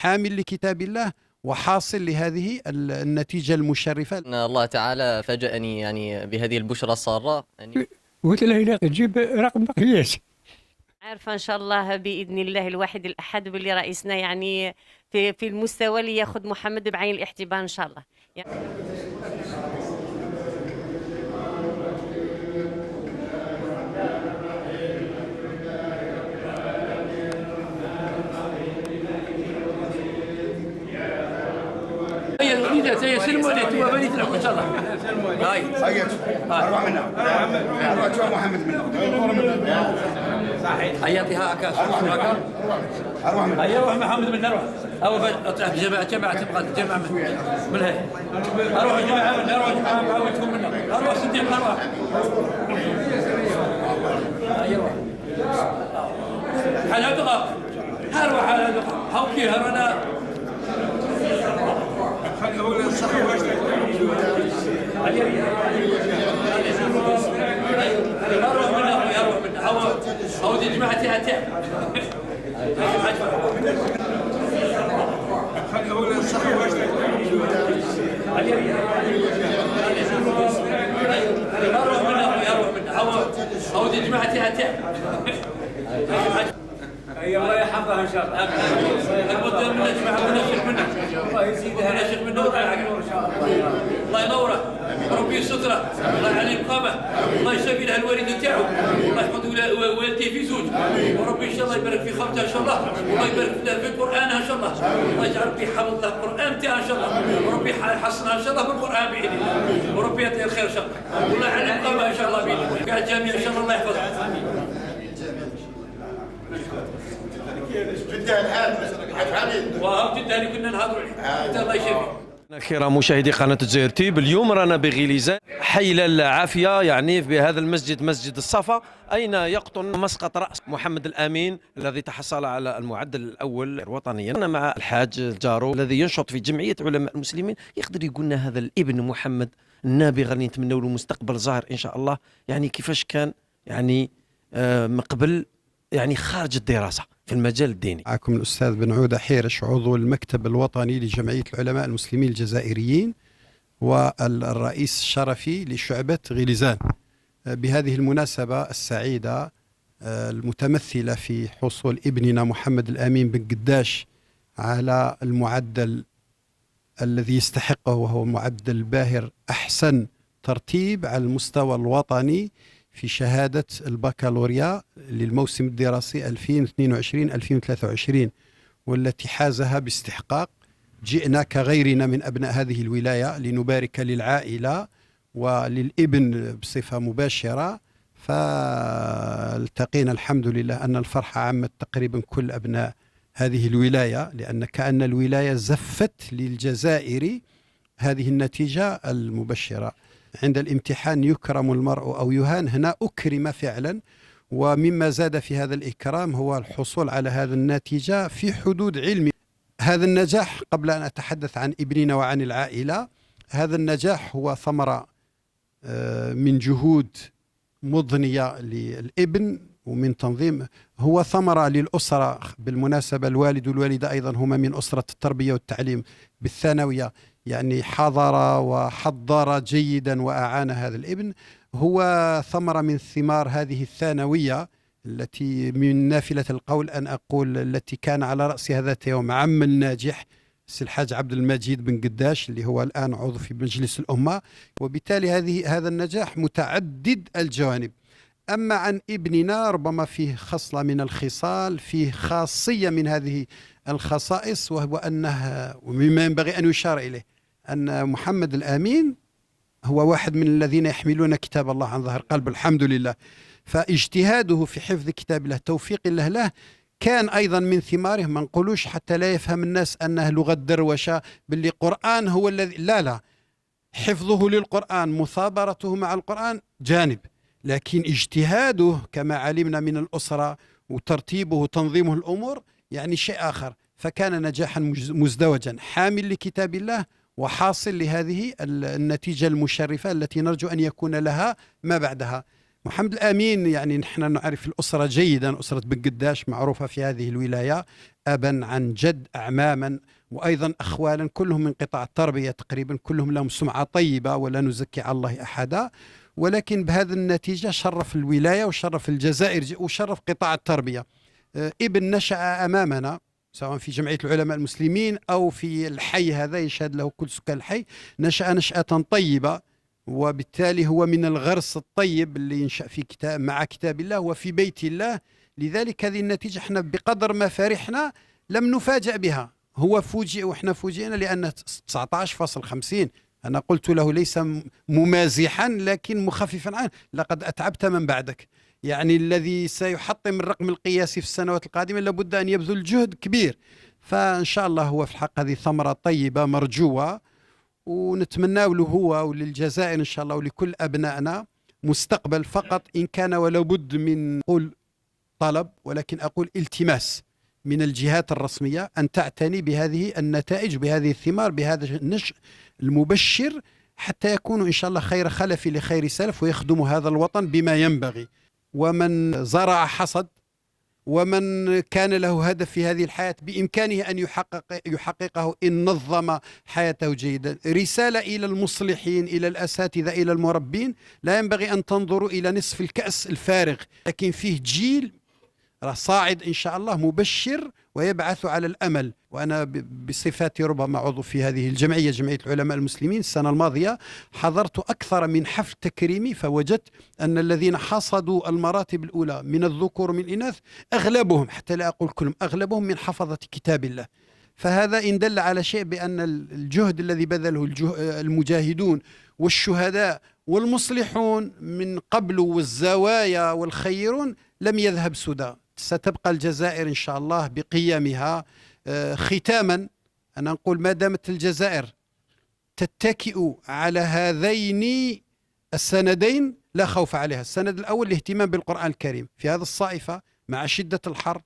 حامل لكتاب الله وحاصل لهذه النتيجة المشرفة. إن الله تعالى فاجأني يعني بهذه البشرى السارة يعني. قلت له لا تجيب رقم قياس. عارفة إن شاء الله بإذن الله الواحد الأحد باللي رئيسنا يعني في المستوى اللي ياخذ محمد بعين الاعتبار إن شاء الله يعني. سلموا عليه تو بنيت لكم ان شاء الله. هاي اروح منها اروح تشوف محمد منها صحيح حياتها كاس اروح منها اروح محمد منها اروح او اطلع جماعه تبغى تجمع من هي اروح جماعه منها اروح جماعه معاودكم منها اروح صديق اروح ايوه حال هذا اروح على هذا هاوكي انا اقول الصح اروح منها اروح منها او دي جماعتي اتى اقول الصح اروح منها او دي جماعتي اتى اي الله يحفظها ان شاء الله. المدة من الجماعة ونشيخ منه الله يزيدها نشيخ منه الله ينوره ربي يستره الله يعلي مقامه الله يشفي لها الوالد تاعو الله يحفظ والديه في زوج وربي ان شاء الله يبارك في خالته ان شاء الله والله يبارك لها في قرانها ان شاء الله الله يجعل ربي يحفظ لها القران تاعها ان شاء الله وربي يحصنها ان شاء الله بالقران باذن الله وربي يعطيها الخير ان شاء الله والله يعلي مقامها ان شاء الله باذن الله كاع الجميع ان شاء الله الله يحفظها. جدة الحال وهم جدا اللي كنا نهضروا عليه الله يشفي. كرام مشاهدي قناة الجزائر تيب، اليوم رانا بغليزان حي العافية يعني بهذا المسجد مسجد الصفا أين يقطن مسقط رأس محمد الأمين الذي تحصل على المعدل الأول وطنيا. أنا مع الحاج الجارو الذي ينشط في جمعية علماء المسلمين، يقدر يقول لنا هذا الابن محمد النابغة اللي نتمنوا له مستقبل زاهر إن شاء الله، يعني كيفاش كان يعني مقبل يعني خارج الدراسة في المجال الديني. معكم الأستاذ بن عودة حيرش عضو المكتب الوطني لجمعية العلماء المسلمين الجزائريين والرئيس الشرفي لشعبة غليزان. بهذه المناسبة السعيدة المتمثلة في حصول ابننا محمد الأمين بن قداش على المعدل الذي يستحقه وهو معدل باهر أحسن ترتيب على المستوى الوطني في شهادة البكالوريا للموسم الدراسي 2022-2023 والتي حازها باستحقاق. جئنا كغيرنا من أبناء هذه الولاية لنبارك للعائلة وللابن بصفة مباشرة، فالتقينا الحمد لله أن الفرحة عمت تقريبا كل أبناء هذه الولاية، لأن كأن الولاية زفت للجزائر هذه النتيجة المبشرة. عند الامتحان يكرم المرء أو يهان، هنا أكرم فعلا، ومما زاد في هذا الإكرام هو الحصول على هذا النتيجة في حدود علمي. هذا النجاح قبل أن أتحدث عن ابننا وعن العائلة، هذا النجاح هو ثمرة من جهود مضنية للابن ومن تنظيم، هو ثمرة للأسرة. بالمناسبة الوالد والوالدة أيضا هما من أسرة التربية والتعليم بالثانوية، يعني حضر وحضر جيدا وأعان هذا الابن. هو ثمرة من ثمار هذه الثانوية التي من نافلة القول أن أقول التي كان على رأسها ذات يوم عم الناجح السي الحاج عبد المجيد بن قداش اللي هو الآن عضو في مجلس الأمة، وبالتالي هذا النجاح متعدد الجوانب. أما عن ابننا ربما فيه خصلة من الخصال، فيه خاصية من هذه الخصائص، وهو أنه ومما ينبغي أن يشار إليه أن محمد الأمين هو واحد من الذين يحملون كتاب الله عن ظهر قلب الحمد لله، فاجتهاده في حفظ كتاب الله توفيق الله له كان أيضا من ثماره. ما نقولوش حتى لا يفهم الناس أنه لغة دروشة باللي قرآن هو الذي لا، حفظه للقرآن مثابرته مع القرآن جانب، لكن اجتهاده كما علمنا من الأسرة وترتيبه وتنظيمه الأمور يعني شيء آخر. فكان نجاحا مزدوجا حامل لكتاب الله وحاصل لهذه النتيجة المشرفة التي نرجو أن يكون لها ما بعدها. محمد الأمين يعني نحن نعرف الأسرة جيدا، أسرة بن قداش معروفة في هذه الولاية، أبا عن جد، أعماما، وأيضا أخوالا، كلهم من قطاع التربية تقريبا، كلهم لهم سمعة طيبة ولا نزكي على الله أحدا. ولكن بهذه النتيجة شرف الولاية وشرف الجزائر وشرف قطاع التربية. ابن نشأ أمامنا سواء في جمعية العلماء المسلمين أو في الحي هذا يشهد له كل سكان الحي، نشأ نشأة طيبة، وبالتالي هو من الغرس الطيب اللي ينشأ في كتاب مع كتاب الله وفي بيت الله. لذلك هذه النتيجة احنا بقدر ما فرحنا لم نفاجأ بها، هو فوجئ وإحنا فوجئنا، لأن 19.50 أنا قلت له ليس ممازحا لكن مخففا عنه، لقد أتعبت من بعدك. يعني الذي سيحطم الرقم القياسي في السنوات القادمة لابد أن يبذل جهد كبير. فإن شاء الله هو في الحق هذه ثمرة طيبة مرجوة، ونتمنى له هو وللجزائر إن شاء الله ولكل أبنائنا مستقبل. فقط إن كان ولا بد من قول طلب، ولكن أقول التماس من الجهات الرسمية أن تعتني بهذه النتائج، بهذه الثمار، بهذا النشء المبشر، حتى يكونوا إن شاء الله خير خلف لخير سلف ويخدموا هذا الوطن بما ينبغي. ومن زرع حصد، ومن كان له هدف في هذه الحياة بإمكانه أن يحققه إن نظم حياته جيدا. رسالة إلى المصلحين، إلى الأساتذة، إلى المربين، لا ينبغي أن تنظروا إلى نصف الكأس الفارغ، لكن فيه جيل صاعد إن شاء الله مبشر ويبعث على الأمل. وأنا بصفتي ربما عضو في هذه الجمعية، جمعية العلماء المسلمين، السنة الماضية حضرت أكثر من حفل تكريمي، فوجدت أن الذين حصدوا المراتب الأولى من الذكور ومن الإناث أغلبهم، حتى لا أقول كلهم، أغلبهم من حفظة كتاب الله. فهذا إن دل على شيء بأن الجهد الذي بذله المجاهدون والشهداء والمصلحون من قبل والزوايا والخيرون لم يذهب سدى. ستبقى الجزائر إن شاء الله بقيمها. ختاما أنا نقول ما دامت الجزائر تتكئ على هذين السندين لا خوف عليها. السند الأول الاهتمام بالقرآن الكريم في هذا الصائفة مع شدة الحر،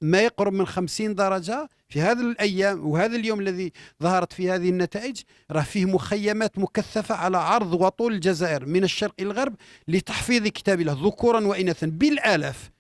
ما يقرب من 50 درجة في هذه الأيام، وهذا اليوم الذي ظهرت فيه هذه النتائج راه فيه مخيمات مكثفة على عرض وطول الجزائر من الشرق إلى الغرب لتحفيظ كتاب الله ذكورا وإناثا بالآلاف.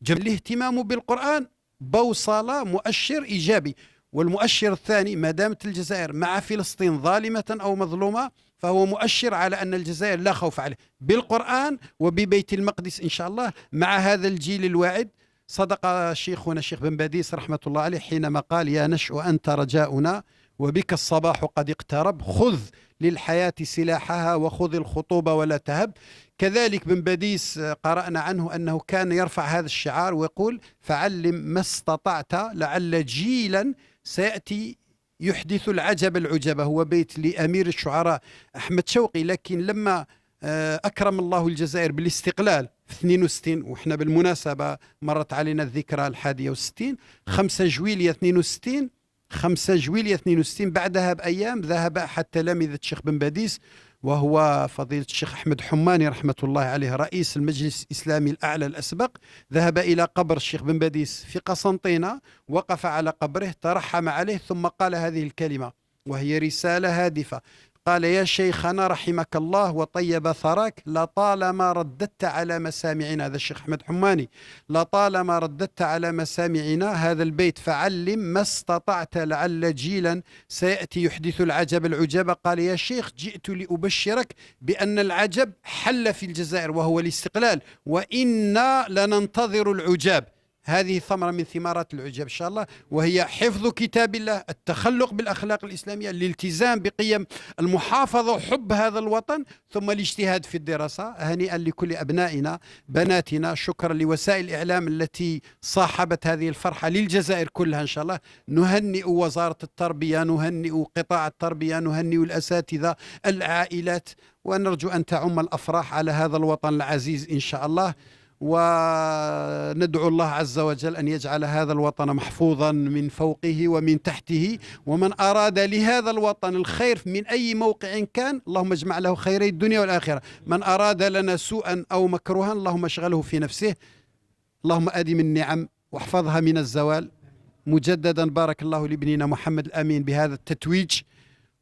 الاهتمام بالقرآن بوصلة، مؤشر إيجابي. والمؤشر الثاني ما دامت الجزائر مع فلسطين ظالمة أو مظلومة فهو مؤشر على أن الجزائر لا خوف عليه بالقرآن وببيت المقدس إن شاء الله مع هذا الجيل الواعد. صدق شيخنا الشيخ بن باديس رحمة الله عليه حينما قال: يا نشأ أنت رجاؤنا وبك الصباح قد اقترب، خذ للحياة سلاحها وخذ الخطوبة ولا تهب. كذلك بن باديس قرأنا عنه أنه كان يرفع هذا الشعار ويقول: فعلم ما استطعت لعل جيلا سيأتي يحدث العجب العجبة. هو بيت لأمير الشعراء أحمد شوقي. لكن لما أكرم الله الجزائر بالاستقلال في 62، وإحنا بالمناسبة مرت علينا الذكرى 61، 5 جويلية 62، 5 جويلية 62 بعدها بأيام ذهب أحد تلامذة الشيخ بن باديس وهو فضيلة الشيخ أحمد حماني رحمة الله عليه رئيس المجلس الإسلامي الأعلى الأسبق، ذهب إلى قبر الشيخ بن باديس في قسنطينة، وقف على قبره، ترحم عليه، ثم قال هذه الكلمة وهي رسالة هادفة. قال: يا شيخنا رحمك الله وطيب ثراك، لطالما رددت على مسامعنا، هذا الشيخ أحمد حماني، لطالما رددت على مسامعنا هذا البيت: فعلم ما استطعت لعل جيلا سيأتي يحدث العجب العجب. قال: يا شيخ جئت لأبشرك بأن العجب حل في الجزائر وهو الاستقلال، وإنا لننتظر العجاب. هذه ثمرة من ثمارات العجاب إن شاء الله، وهي حفظ كتاب الله، التخلق بالأخلاق الإسلامية، الالتزام بقيم المحافظة وحب هذا الوطن، ثم الاجتهاد في الدراسة. هنيئا لكل أبنائنا بناتنا. شكرا لوسائل الإعلام التي صاحبت هذه الفرحة للجزائر كلها إن شاء الله. نهنئ وزارة التربية، نهنئ قطاع التربية، نهنئ الأساتذة، العائلات، ونرجو أن تعم الأفراح على هذا الوطن العزيز إن شاء الله. وندعو الله عز وجل أن يجعل هذا الوطن محفوظا من فوقه ومن تحته، ومن أراد لهذا الوطن الخير من أي موقع كان اللهم اجمع له خيري الدنيا والآخرة. من أراد لنا سوءا أو مكروها اللهم اشغله في نفسه. اللهم أدم النعم واحفظها من الزوال. مجددا بارك الله لابننا محمد الأمين بهذا التتويج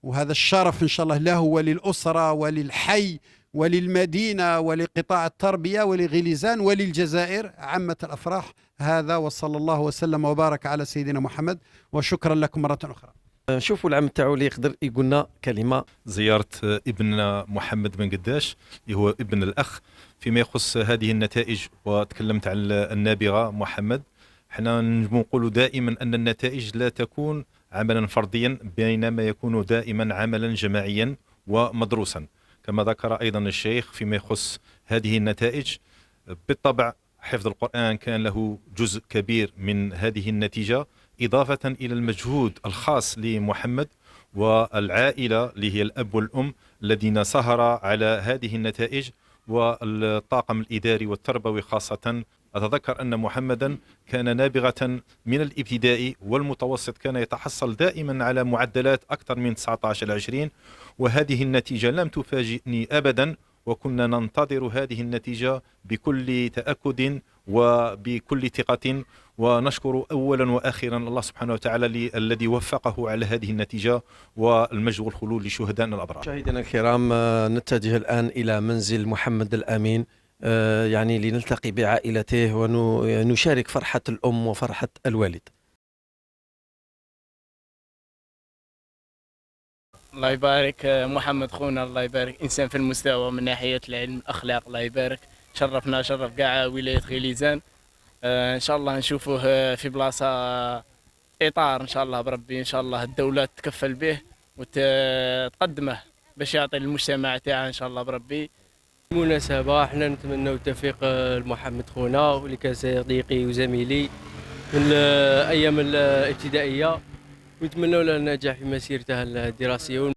وهذا الشرف إن شاء الله له وللأسرة وللحي وللمدينة ولقطاع التربية ولغليزان وللجزائر عامة الأفراح. هذا وصلى الله وسلم وبارك على سيدنا محمد، وشكرا لكم مرة أخرى. نشوفوا العم تاعو اللي يقدر يقول لنا كلمه. زيارة ابن محمد بن قداش اللي هو ابن الأخ فيما يخص هذه النتائج، وتكلمت عن النابغة محمد. احنا نقول دائما أن النتائج لا تكون عملا فرديا، بينما يكون دائما عملا جماعيا ومدروسا، كما ذكر أيضا الشيخ فيما يخص هذه النتائج. بالطبع حفظ القرآن كان له جزء كبير من هذه النتيجة، إضافة إلى المجهود الخاص لمحمد والعائلة اللي هي الأب والأم الذين سهروا على هذه النتائج، والطاقم الإداري والتربوي خاصة. أتذكر أن محمدا كان نابغة من الابتدائي والمتوسط، كان يتحصل دائما على معدلات أكثر من 19 إلى 20، وهذه النتيجة لم تفاجئني أبدا، وكنا ننتظر هذه النتيجة بكل تأكد وبكل ثقة. ونشكر أولا وآخرا الله سبحانه وتعالى الذي وفقه على هذه النتيجة، والمجد والخلود لشهدائنا الأبرار. مشاهدينا الكرام، نتجه الآن إلى منزل محمد الأمين، يعني لنلتقي بعائلته ونشارك فرحة الأم وفرحة الوالد. الله يبارك محمد خونا، الله يبارك، إنسان في المستوى من ناحية العلم الأخلاق، الله يبارك. شرفنا شرف كاع ولاية غليزان. إن شاء الله نشوفوه في بلاصة إطار إن شاء الله بربي، إن شاء الله الدولة تكفل به وتقدمه باش يعطي المجتمع تاعه إن شاء الله بربي. بالمناسبة احنا نتمنى التوفيق لمحمد خونا ولكصديقي وزميلي من الأيام الابتدائية، ونتمنى له النجاح في مسيرته الدراسية.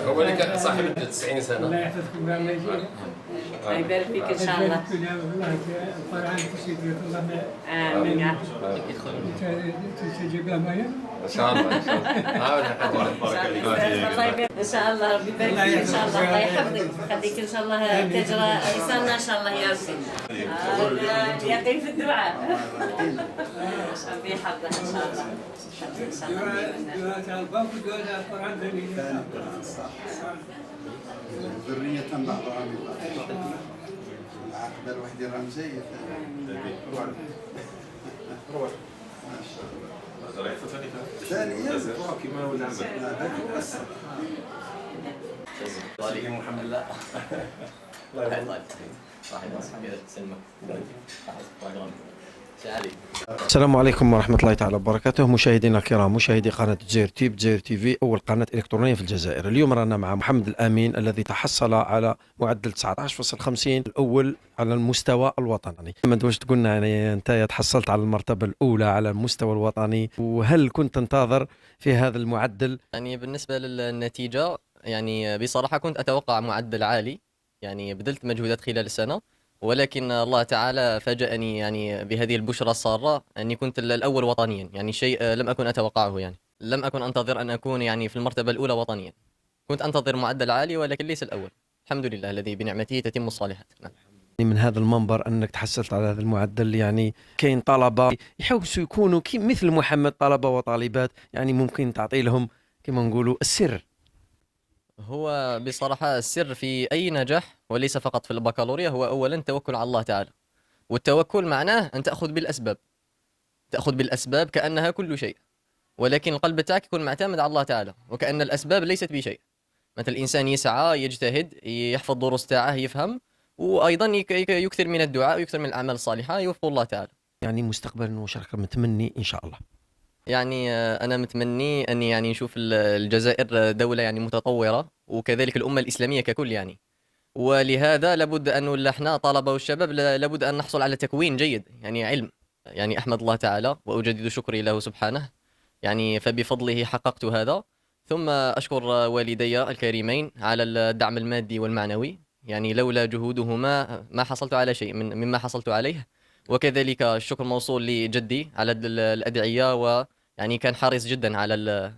هو اللي كان صاحب 90 سنة. الله يحفظكم، الله يجزيك، الله يبارك فيك ان شاء الله. امين يا رب. ان شاء الله ان شاء الله. ان شاء الله ربي يبارك فيك ان شاء الله، الله يحفظك ويخليك ان شاء الله تجرى لساننا ان شاء الله يا ربي. يقين في الدعاء. ربي يحفظك ان شاء الله. ذرية بعضها من بعض. العقبة الوحدة الرمزية. ثانيا محمد الله الله السلام عليكم ورحمة الله تعالى وبركاته. مشاهدينا الكرام، مشاهدي قناة الجزائر تيب، الجزائر تي في، أول قناة إلكترونية في الجزائر. اليوم رانا مع محمد الأمين الذي تحصل على معدل 19.50 الأول على المستوى الوطني. محمد، واش تقولنا يعني أنت تحصلت على المرتبة الأولى على المستوى الوطني، وهل كنت تنتظر في هذا المعدل؟ يعني بالنسبة للنتيجة، يعني بصراحة كنت أتوقع معدل عالي، يعني بذلت مجهودات خلال السنة، ولكن الله تعالى فاجأني يعني بهذه البشرى السارة أني كنت الأول وطنيا، يعني شيء لم أكن أتوقعه. يعني لم أكن أنتظر أن أكون يعني في المرتبة الأولى وطنيا، كنت أنتظر معدل عالي ولكن ليس الأول. الحمد لله الذي بنعمته تتم الصالحات. نعم. من هذا المنبر أنك تحصلت على هذا المعدل، يعني كاين طلبة يحاولوا يكونوا مثل محمد، طلبة وطالبات، يعني ممكن تعطي لهم كما نقولوا السر. هو بصراحة السر في أي نجاح وليس فقط في البكالوريا هو أولا التوكل على الله تعالى، والتوكل معناه أن تأخذ بالأسباب، تأخذ بالأسباب كأنها كل شيء، ولكن القلب تاعك يكون معتمد على الله تعالى، وكأن الأسباب ليست بشيء. مثل الإنسان يسعى، يجتهد، يحفظ دروس تاعه، يفهم، وأيضا يكثر من الدعاء ويكثر من الأعمال الصالحة يوفق الله تعالى. يعني مستقبلا وشركة متمني إن شاء الله. يعني أنا متمني أني يعني نشوف الجزائر دولة يعني متطورة، وكذلك الأمة الإسلامية ككل يعني، ولهذا لابد أن احنا طلبة والشباب لابد أن نحصل على تكوين جيد، يعني علم. يعني أحمد الله تعالى وأجدد شكري له سبحانه، يعني فبفضله حققت هذا. ثم أشكر والدي الكريمين على الدعم المادي والمعنوي، يعني لولا جهودهما ما حصلت على شيء مما حصلت عليه. وكذلك الشكر موصول لجدي على الأدعية، ويعني كان حريص جدا على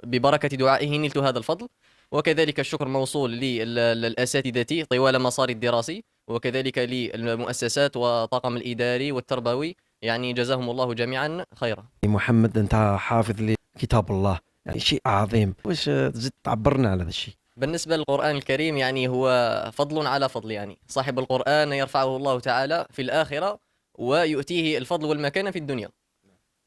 ببركة دعائه نلت هذا الفضل. وكذلك الشكر موصول للأساتذة طوال مساري الدراسي، وكذلك للمؤسسات والطاقم الإداري والتربوي، يعني جزاهم الله جميعا خيرا. محمد أنت حافظ لكتاب الله، يعني شيء عظيم، واش تزيد تعبرنا على هذا الشيء؟ بالنسبة للقرآن الكريم يعني هو فضل على فضل، يعني صاحب القرآن يرفعه الله تعالى في الآخرة ويؤتيه الفضل والمكانة في الدنيا.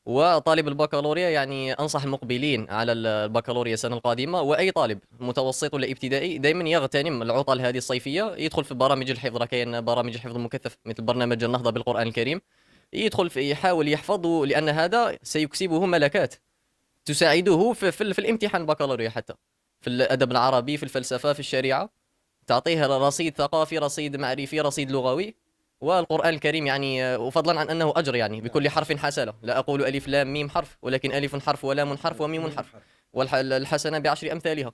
وطالب البكالوريا يعني أنصح المقبلين على البكالوريا السنة القادمة وأي طالب متوسط ولا ابتدائي دائما يغتنم العطل هذه الصيفية، يدخل في برامج الحفظ، كاين برامج الحفظ المكثف مثل برنامج النهضة بالقرآن الكريم، يدخل في يحاول يحفظ، لأن هذا سيكسبه ملكات تساعده في الامتحان البكالوريا، حتى في الأدب العربي، في الفلسفة، في الشريعة، تعطيه رصيد ثقافي، رصيد معرفي، رصيد لغوي. والقرآن الكريم يعني وفضلا عن أنه أجر، يعني بكل حرف حسنة، لا أقول ألف لام ميم حرف، ولكن ألف حرف ولام حرف وميم حرف، والحسنة ب10 أمثالها،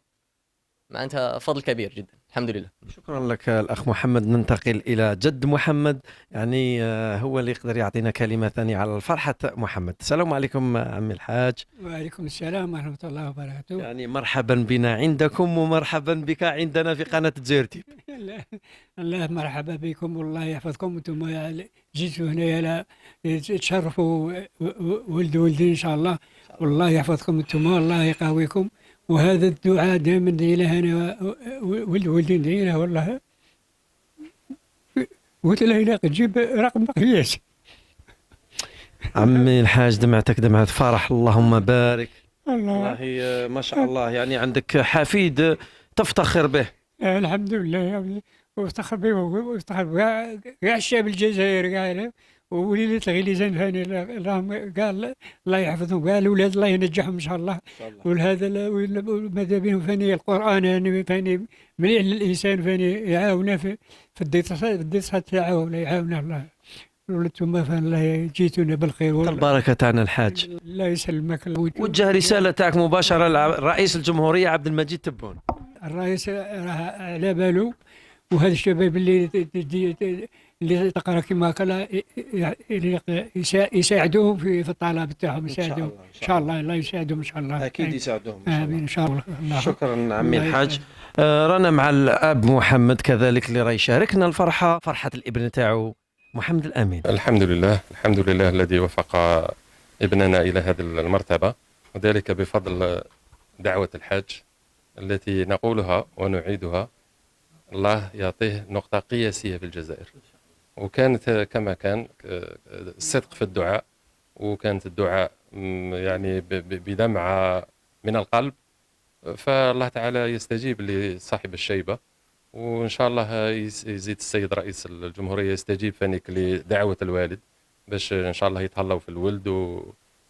معناتها فضل كبير جدا، الحمد لله. شكرا لك الأخ محمد. ننتقل إلى جد محمد، يعني هو اللي يقدر يعطينا كلمة ثانية على فرحة محمد. السلام عليكم عمي الحاج. وعليكم السلام ورحمة الله وبركاته. يعني مرحبا بنا عندكم ومرحبا بك عندنا في قناة تجيرتي. الله مرحبا بكم والله يحفظكم. انتم جيتوا هنا تشرفوا ولدي ان شاء الله، والله يحفظكم انتم، والله يقويكم. وهذا الدعاء دائما ندعي له انا ولدي ندعي له، والله قلت له لا تجيب رقم قياس. عمي الحاج دمعتك دمعة فرح، اللهم بارك. الله والله ما شاء الله، يعني عندك حفيد تفتخر به. الحمد لله يا ابني، وافتخر به وافتخر كاع الشعب الجزائري كاع، ووليدة الغليزان ثاني اللهم قال الله يحفظهم، قال الاولاد الله ينجحهم ان شاء الله. ولهذا ماذا بهم ثاني القران، يعني ثاني مليح للانسان، ثاني يعاونه في الدراسه تاعه، ولا يعاونه الله. ولتم فالله جيتونا بالخير البركه تاعنا الحاج. الله يسلمك. وجه رساله تاعك مباشره لرئيس الجمهوريه عبد المجيد تبون. الرئيس راه على باله، وهذا الشباب اللي تقرا كما قال يساعدوهم في الطلب تاعهم، يساعدوهم ان شاء الله. الله يساعدهم ان شاء الله، اكيد يساعدوهم امين ان شاء الله. شكرا عمي الحاج. رانا مع الاب محمد كذلك اللي راح يشاركنا الفرحه، فرحه الابن تاعو محمد الامين. الحمد لله، الحمد لله الذي وفق ابننا الى هذه المرتبه، وذلك بفضل دعوه الحاج التي نقولها ونعيدها. الله يعطيه نقطه قياسيه في الجزائر، وكانت كما كان الصدق في الدعاء، وكانت الدعاء يعني بدمعة من القلب، فالله تعالى يستجيب لصاحب الشيبة، وإن شاء الله يزيد السيد رئيس الجمهورية يستجيب فانيك لدعوة الوالد، باش إن شاء الله يتهلاو في الولد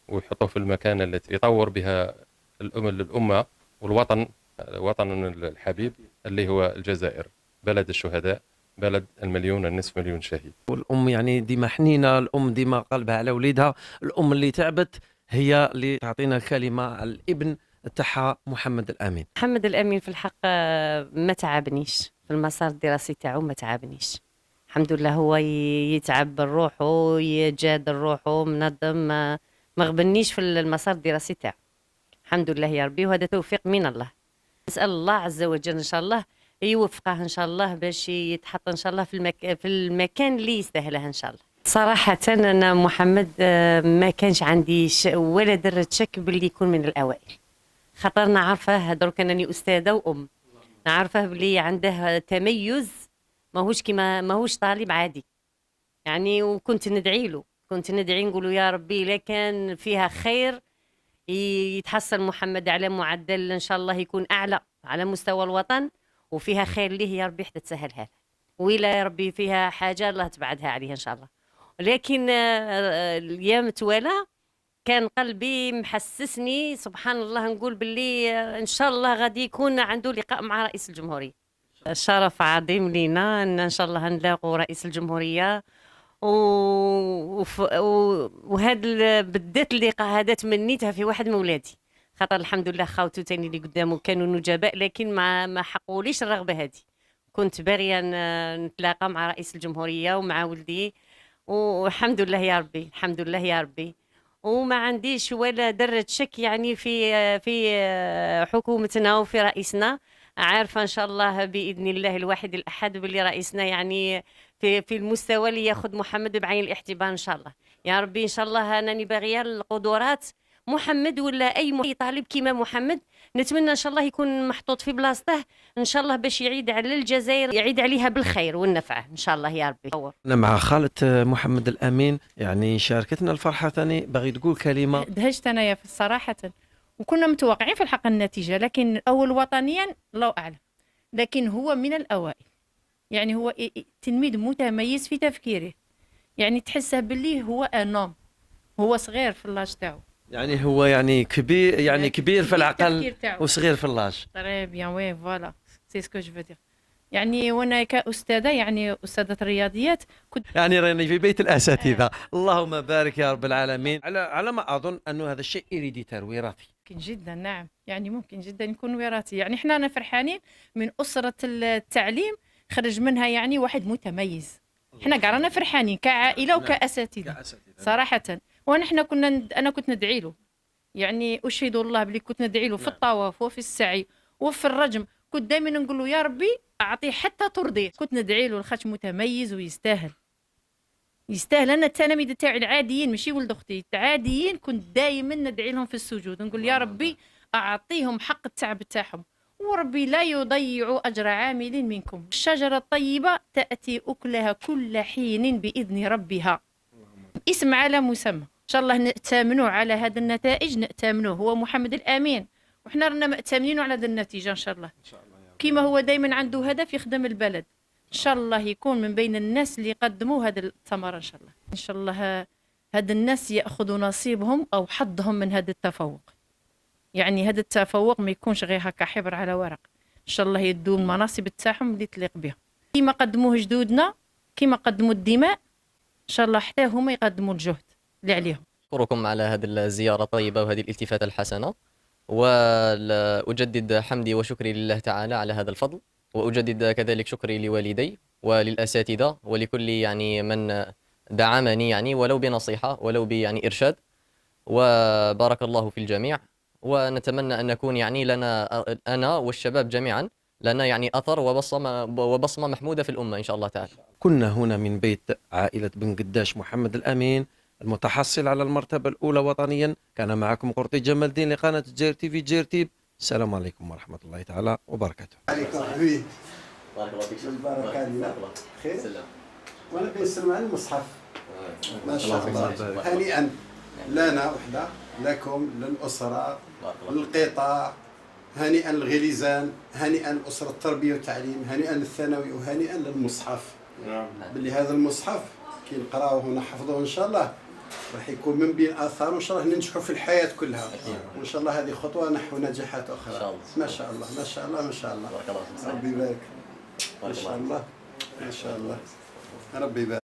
ويحطوه في المكانة التي يطور بها الأمة والوطن، وطن الحبيب اللي هو الجزائر، بلد الشهداء، بلد المليون النصف مليون شهيد. والأم يعني ديما حنينة، الأم ديما قلبها على وليدها، الأم اللي تعبت هي اللي تعطينا كلمة على الابن تاعها محمد الأمين. محمد الأمين في الحق ما تعبنيش في المسار الدراسي تاعو، ما تعبنيش الحمد لله. هو يتعب روحه، يجاد روحه، منظم، ما غبنيش في المسار الدراسي تاعو الحمد لله يا ربي، وهذا توفيق من الله. نسأل الله عز وجل إن شاء الله يوفقه إن شاء الله باش يتحط إن شاء الله في المكان اللي يستاهله إن شاء الله. صراحة أنا محمد ما كانش عندي ولا ذرة شك باللي يكون من الأوائل، خاطر نعرفه درك أنني أستاذة وأم، نعرفه باللي عنده تميز، ماهوش طالب عادي يعني. وكنت ندعي له، كنت ندعي نقول يا ربي لا كان فيها خير يتحصل محمد على معدل إن شاء الله يكون أعلى على مستوى الوطن، وفيها خير ليه يا ربي حتى تسهلها له، وإلا يا ربي فيها حاجة الله تبعدها عليه إن شاء الله. لكن الأيام توالى كان قلبي محسسني سبحان الله، نقول باللي إن شاء الله غادي يكون عنده لقاء مع رئيس الجمهورية. شرف عظيم لينا إن شاء الله نلاقوا رئيس الجمهورية، وهذا بدات اللقاء هذا تمنيتها في واحد من ولادي، خاطر الحمد لله خاوتو تاني اللي قدامه كانوا نجباء، لكن ما حقوليش الرغبه هذه. كنت باغيه نتلاقى مع رئيس الجمهوريه ومع ولدي، والحمد لله يا ربي، الحمد لله يا ربي. وما عنديش ولا ذره شك يعني في حكومتنا وفي رئيسنا، عارفة إن شاء الله بإذن الله الواحد الأحد باللي رئيسنا يعني في المستوى اللي ياخذ محمد بعين الاعتبار إن شاء الله. يا ربي إن شاء الله أنني باغية القدرات محمد ولا أي طالب كيما محمد، نتمنى إن شاء الله يكون محطوط في بلاصته إن شاء الله باش يعيد على الجزائر، يعيد عليها بالخير والنفع إن شاء الله يا ربي. أنا مع خالة محمد الأمين، يعني شاركتنا الفرحة ثاني، باغي تقول كلمة؟ دهشت أنايا صراحة، وكنا متوقعين في الحق النتيجة، لكن أول وطنيا الله أعلم، لكن هو من الأوائل. يعني هو تلميذ متميز في تفكيره، يعني تحسه باللي هو نوم، هو صغير في اللاج تاعو، يعني هو يعني كبير، يعني كبير في العقل وصغير في اللاج. تري بيان وي فوالا سي سكو جو فو دير. يعني وانا كأستاذة، يعني أستاذة رياضيات، كنت يعني راني في بيت الأساتذة. اللهم بارك يا رب العالمين. على ما أظن أنه هذا الشيء إيريديتار، وراثي. ممكن جدا، نعم، يعني ممكن جدا يكون وراثي. يعني احنا فرحانين من أسرة التعليم، خرج منها يعني واحد متميز. احنا قرانا فرحانين كعائلة وكأساتذة صراحة. ونحن أنا كنت ندعي له، يعني أشهد الله بلي كنت ندعي له في الطواف وفي السعي وفي الرجم، كنت دائما نقول له يا ربي أعطيه حتى ترضيه. كنت ندعي له الخاطر متميز ويستاهل، يستاهل. أنا التلاميذ تاعي العاديين ماشي ولد أختي العاديين كنت دائما ندعي لهم في السجود، نقول يا ربي أعطيهم حق التعب تاعهم، وربي لا يضيع أجر عامل منكم. الشجرة الطيبة تأتي أكلها كل حين بإذن ربها. اسم على مسمى. إن شاء الله نأتمنوا على هذه النتائج، نأتمنوه هو محمد الأمين، وإحنا رانا مأتمنين على هذه النتيجة إن شاء الله. كيما هو دائما عنده هدف يخدم البلد، إن شاء الله يكون من بين الناس اللي يقدموا هذه الثمرة إن شاء الله. إن شاء الله هاد الناس يأخذوا نصيبهم أو حظهم من هذا التفوق. يعني هذا التفوق ما يكونش غير هكا حبر على ورق، إن شاء الله يدوا المناصب تاعهم اللي تليق بهم، كيما قدموه جدودنا، كيما قدموا الدماء، إن شاء الله حتى هما يقدموا الجهد اللي عليهم. أشكركم على هذه الزيارة الطيبة وهذه الالتفاتة الحسنة، وأجدد حمدي وشكري لله تعالى على هذا الفضل، وأجدد كذلك شكري لوالدي وللأساتذة ولكل يعني من دعمني، يعني ولو بنصيحة ولو يعني إرشاد، وبارك الله في الجميع. ونتمنى أن نكون يعني لنا أنا والشباب جميعا لنا يعني أثر وبصمة محمودة في الأمة إن شاء الله تعالى. كنا هنا من بيت عائلة بن قداش محمد الأمين المتحصل على المرتبة الأولى وطنيا. كان معكم قرطي جمال الدين لقناة جير تي في جير تيب. السلام عليكم ورحمة الله تعالى وبركاته. عليكم حبيبي. بارك الله فيك. بارك الله. خير. وانا بنسلم على المصحف. ما شاء الله. هنيئا لنا وحده، لكم، للأسرة، للقطاع، هنيئا للغليزان، هنيئا لأسرة التربية والتعليم، هنيئا للثانوي، وهنيئا للمصحف. باللي هذا المصحف كي نقراوه ونحفظوه إن شاء الله راح يكون من بين آثار، وإن شاء الله ننجحوا في الحياة كلها، وإن شاء الله هذه خطوة نحو نجاحات أخرى. ما شاء الله ما شاء الله ما شاء الله. ربي يبارك. ما شاء الله ما شاء الله. ربي يبارك.